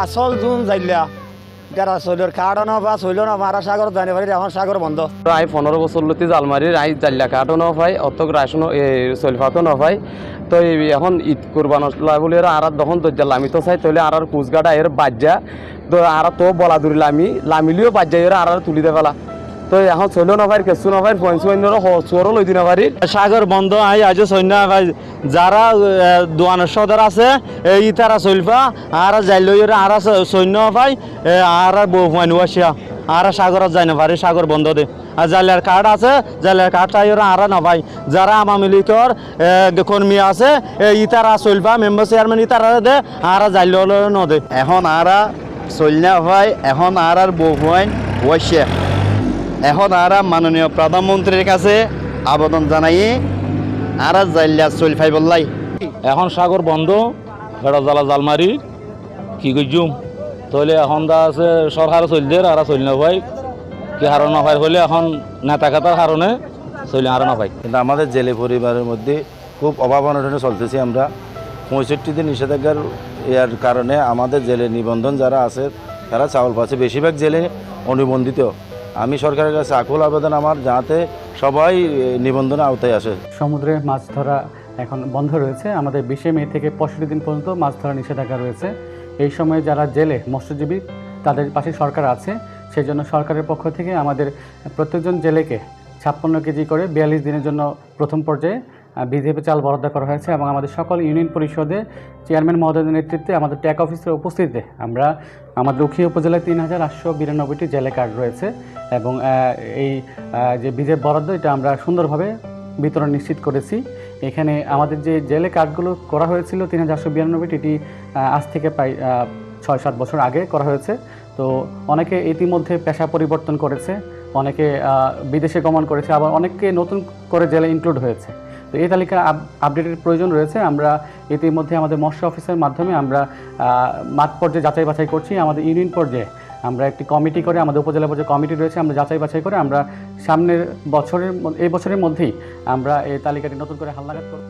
আসল জুন যাইলা যারা শৈলের কার্ডও নবা শৈল নবা আর সাগর জানি পারি এখন সাগর বন্ধ আই 15 বছর লতি জালমারির আই জাল্লা কার্ডও নপাই অত রাশন শৈলফাতও নপাই তো এখন ঈদ কুরবান বলে আর দখন দজ্জাল আমি তো চাই তাহলে আর কুচগাড়া এর বাজ্যা তো আর তো বলা দূরি লামিলিও বাজ্যা এর আর তুলি দে ফেলা তো এখন চলো নভাই কেঁচু নভাই চোরও লই দিন পারি সাগর বন্ধ আই আজ সৈন্য যারা দোয়ানের সদর আছে ই তারা চলফা আর যাইল আর সৈন্য পাই আর বউ আসিয়া আর সাগরত যাই না পারি সাগর বন্ধ দে আর জালিয়ার কার্ড আছে জালিয়ার কার্ডটা আর নভাই যারা আওয়ামী লীগের কর্মী আছে ই তারা চলফা মেম্বার চেয়ারম্যান ই তারা দে আর যাইল নদে এখন আর চলনা হয় এখন আর বউ ওয়াইছে এখন আর মাননীয় প্রধানমন্ত্রীর কাছে আবেদন জানাই আর জাইলা চল ফাই বললাই এখন সাগর বন্ধ ফেরা জ্বালা জালমারি কি করছুম তাহলে এখন দা আছে সরকার চলছে আর চল না ভাই কি হারো না ভাই হলে এখন নেতা খাতার কারণে চলে আরো না ভাই কিন্তু আমাদের জেলে পরিবারের মধ্যে খুব অভাব অনটনে চলতেছি আমরা 65 দিন নিষেধাজ্ঞার এর কারণে আমাদের জেলে নিবন্ধন যারা আছে তারা চাউল পাচ্ছে বেশিরভাগ জেলে অনুবন্ধিত আমি সরকারের কাছে আকুল আবেদন আমার যাতে সবাই নিবন্ধনে আওতায় আসে সমুদ্রে মাছ ধরা এখন বন্ধ রয়েছে আমাদের 20 মে থেকে 65 দিন পর্যন্ত মাছ ধরা নিষেধাজ্ঞা রয়েছে এই সময়ে যারা জেলে মৎস্যজীবী তাদের পাশে সরকার আছে সেই জন্য সরকারের পক্ষ থেকে আমাদের প্রত্যেকজন জেলেকে 56 কেজি করে 42 দিনের জন্য প্রথম পর্যায়ে বিজেপি চাল বরাদ্দ করা হয়েছে এবং আমাদের সকল ইউনিয়ন পরিষদে চেয়ারম্যান মহোদয়ের নেতৃত্বে আমাদের ট্যাগ অফিসের উপস্থিতিতে আমরা আমাদের উখিয়া উপজেলায় 3892টি জেলে কার্ড রয়েছে এবং এই যে বিজেপি বরাদ্দ এটা আমরা সুন্দরভাবে বিতরণ নিশ্চিত করেছি এখানে আমাদের যে জেলে কার্ডগুলো করা হয়েছিল 3892টি এটি আজ থেকে প্রায় 6-7 বছর আগে করা হয়েছে তো অনেকে ইতিমধ্যে পেশা পরিবর্তন করেছে অনেকে বিদেশে গমন করেছে আবার অনেককে নতুন করে জেলে ইনক্লুড হয়েছে তো এই তালিকা আপডেটের প্রয়োজন রয়েছে আমরা ইতিমধ্যে আমাদের মৎস্য অফিসের মাধ্যমে আমরা মাঠ পর্যায়ে যাচাই বাছাই করছি আমাদের ইউনিয়ন পর্যায়ে আমরা একটি কমিটি করে আমাদের উপজেলা পর্যায়ে কমিটি রয়েছে আমরা যাচাই বাছাই করে আমরা সামনের বছরের এই বছরের মধ্যেই আমরা এই তালিকাটি নতুন করে হালনাগাদ করব।